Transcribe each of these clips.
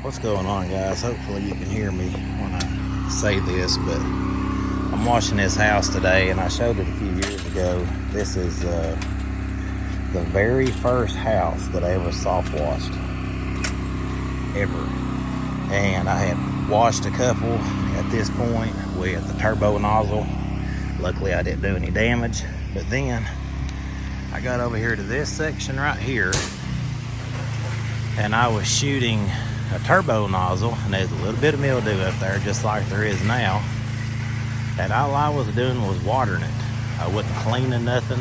What's going on, guys? Hopefully you can hear me when I say this, but I'm washing this house today, and I showed it a few years ago. This is the very first house that I ever soft washed ever, and I had washed a couple at this point with the turbo nozzle. Luckily I didn't do any damage, but then I got over here to this section right here, and I was shooting a turbo nozzle, and there's a little bit of mildew up there just like there is now, and all I was doing was watering it. I wasn't cleaning nothing.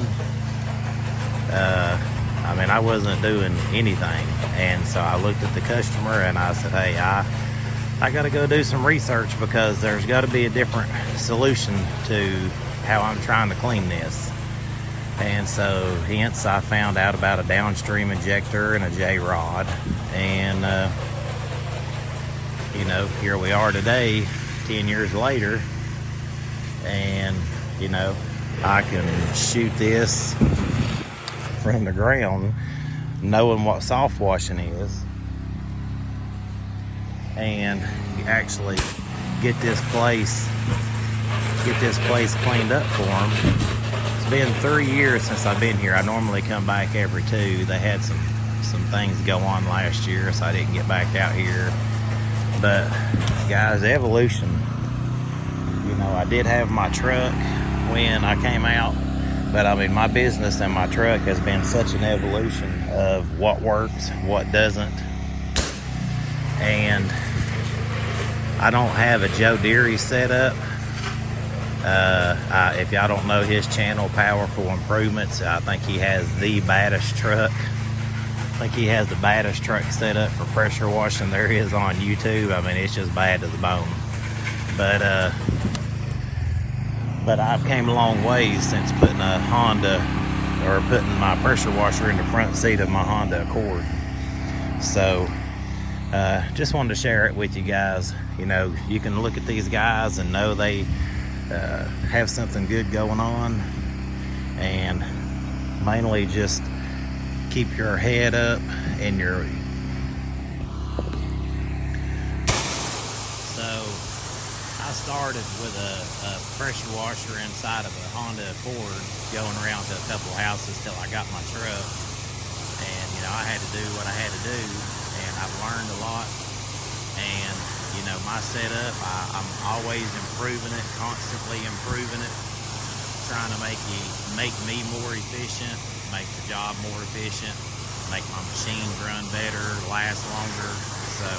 I wasn't doing anything. And so I looked at the customer and I said, hey, I gotta go do some research, because there's got to be a different solution to how I'm trying to clean this. And so hence I found out about a downstream injector and a Jrod, and here we are today, 10 years later, and I can shoot this from the ground knowing what soft washing is, and you actually get this place cleaned up for them. It's been 3 years since I've been here. I normally come back every 2. They had some things go on last year, so I didn't get back out here. But guys, evolution. I did have my truck when I came out, but my business and my truck has been such an evolution of what works, what doesn't. And I don't have a Joe Deary setup. If y'all don't know his channel, Powerful Improvements, I think he has the baddest truck. I think he has the baddest truck set up for pressure washing there is on YouTube. It's just bad to the bone. But I've came a long ways since putting my pressure washer in the front seat of my Honda Accord. So just wanted to share it with you guys. You can look at these guys and know they have something good going on, and mainly just keep your head up and So I started with a pressure washer inside of a Honda Accord, going around to a couple houses till I got my truck, and I had to do what I had to do, and I've learned a lot. And my setup, I'm always improving it, constantly improving it, trying to make me more efficient, make the job more efficient, make my machines run better, last longer. So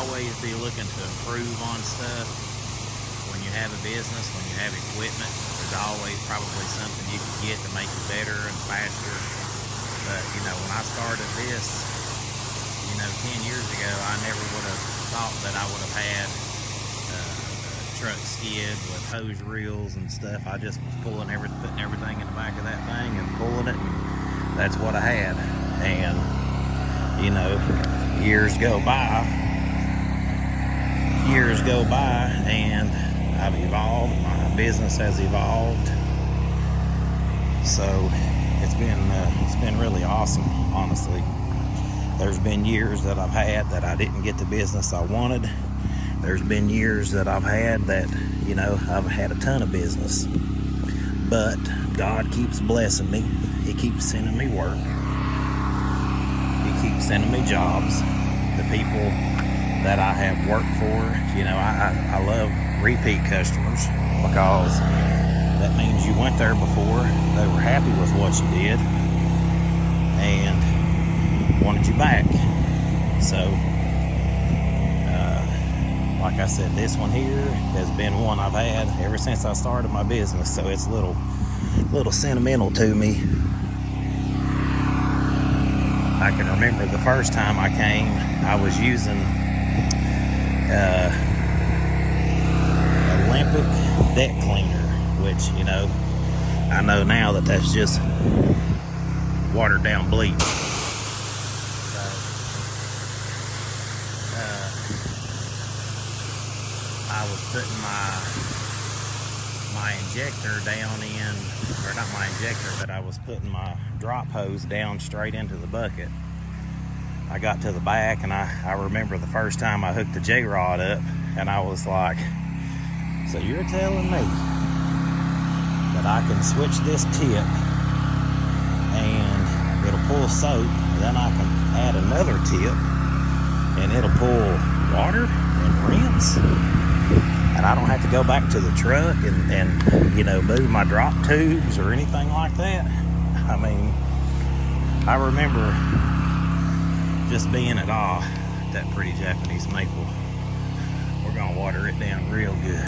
always be looking to improve on stuff. When you have a business, when you have equipment, there's always probably something you can get to make it better and faster. But when I started this 10 years ago, I never would have thought that I would have had a truck skid with hose reels and stuff. I just was putting everything in the back of that thing and pulling it, and that's what I had. And years go by, and I've evolved. My business has evolved. So it's been really awesome, honestly. There's been years that I've had that I didn't get the business I wanted. There's been years that I've had that, I've had a ton of business. But God keeps blessing me. He keeps sending me work. He keeps sending me jobs. The people that I have worked for, I love repeat customers, because that means you went there before, they were happy with what you did, and wanted you back. So like I said, this one here has been one I've had ever since I started my business, so it's a little sentimental to me. I can remember the first time I came, I was using Olympic deck cleaner, which I know now that that's just watered down bleach. I was putting my injector down in, or not my injector, but I was putting my drop hose down straight into the bucket. I got to the back, and I remember the first time I hooked the Jrod up, and I was like, so you're telling me that I can switch this tip and it'll pull soap, and then I can add another tip and it'll pull water and rinse, and I don't have to go back to the truck and you know, move my drop tubes or anything like that. I mean, I remember just being at awe at that pretty Japanese maple. We're gonna water it down real good.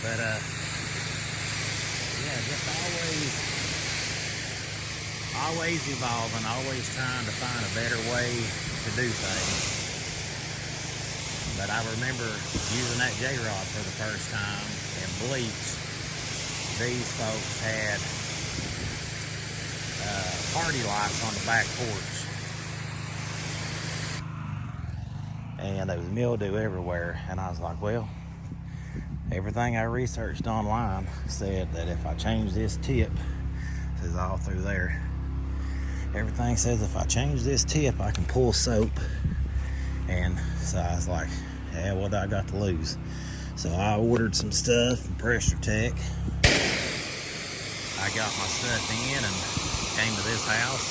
But yeah, just always evolving, always trying to find a better way to do things. But I remember using that Jrod for the first time and bleach. These folks had party lights on the back porch, and there was mildew everywhere, and I was like, well, everything I researched online said that if I change this tip, this is all through there, everything says if I change this tip I can pull soap. And so I was like, yeah, what do I got to lose? So I ordered some stuff from Pressure Tech. I got my stuff in and came to this house,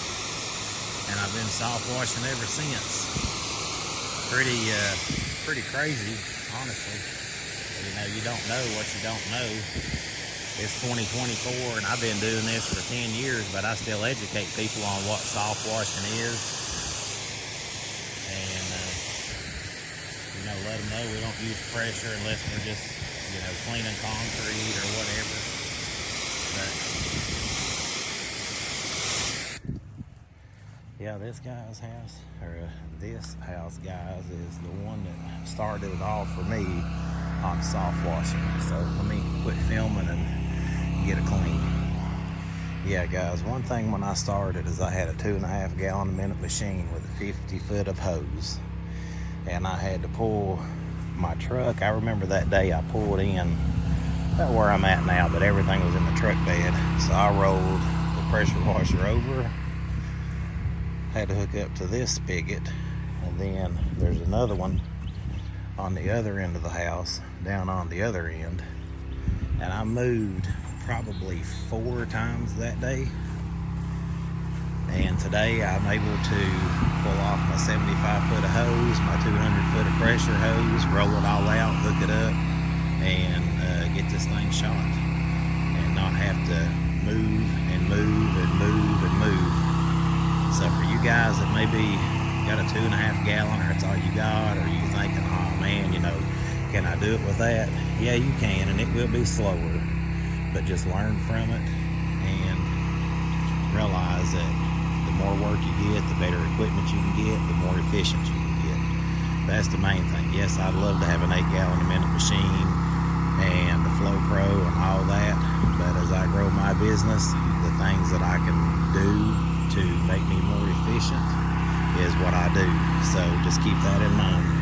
and I've been soft washing ever since. Pretty crazy, honestly. You know, you don't know what you don't know. It's 2024, and I've been doing this for 10 years, but I still educate people on what soft washing is. And, you know, let them know we don't use pressure unless we're just, you know, cleaning concrete or whatever. But, yeah, this guy's house, or this house, guys, is the one that started it all for me on soft washing. So let me quit filming and get it clean. Yeah, guys, one thing when I started is I had a 2.5 gallon a minute machine with a 50 foot of hose, and I had to pull my truck. I remember that day I pulled in about where I'm at now, but everything was in the truck bed. So I rolled the pressure washer over, had to hook up to this spigot, and then there's another one on the other end of the house, down on the other end. And I moved probably 4 times that day, and today I'm able to pull off my 75 foot of hose, my 200 foot of pressure hose, roll it all out, hook it up, and get this thing shot, and not have to move and move and move and move. So for you guys that maybe got a 2.5 gallon, or it's all you got, or you thinking, oh man, you know, can I do it with that? Yeah, you can, and it will be slower, but just learn from it and realize that the more work you get, the better equipment you can get, the more efficient you can get. That's the main thing. Yes, I'd love to have an 8 gallon a minute machine and the Flow Pro and all that, but as I grow my business, the things that I can do to make me more efficient is what I do. So just keep that in mind.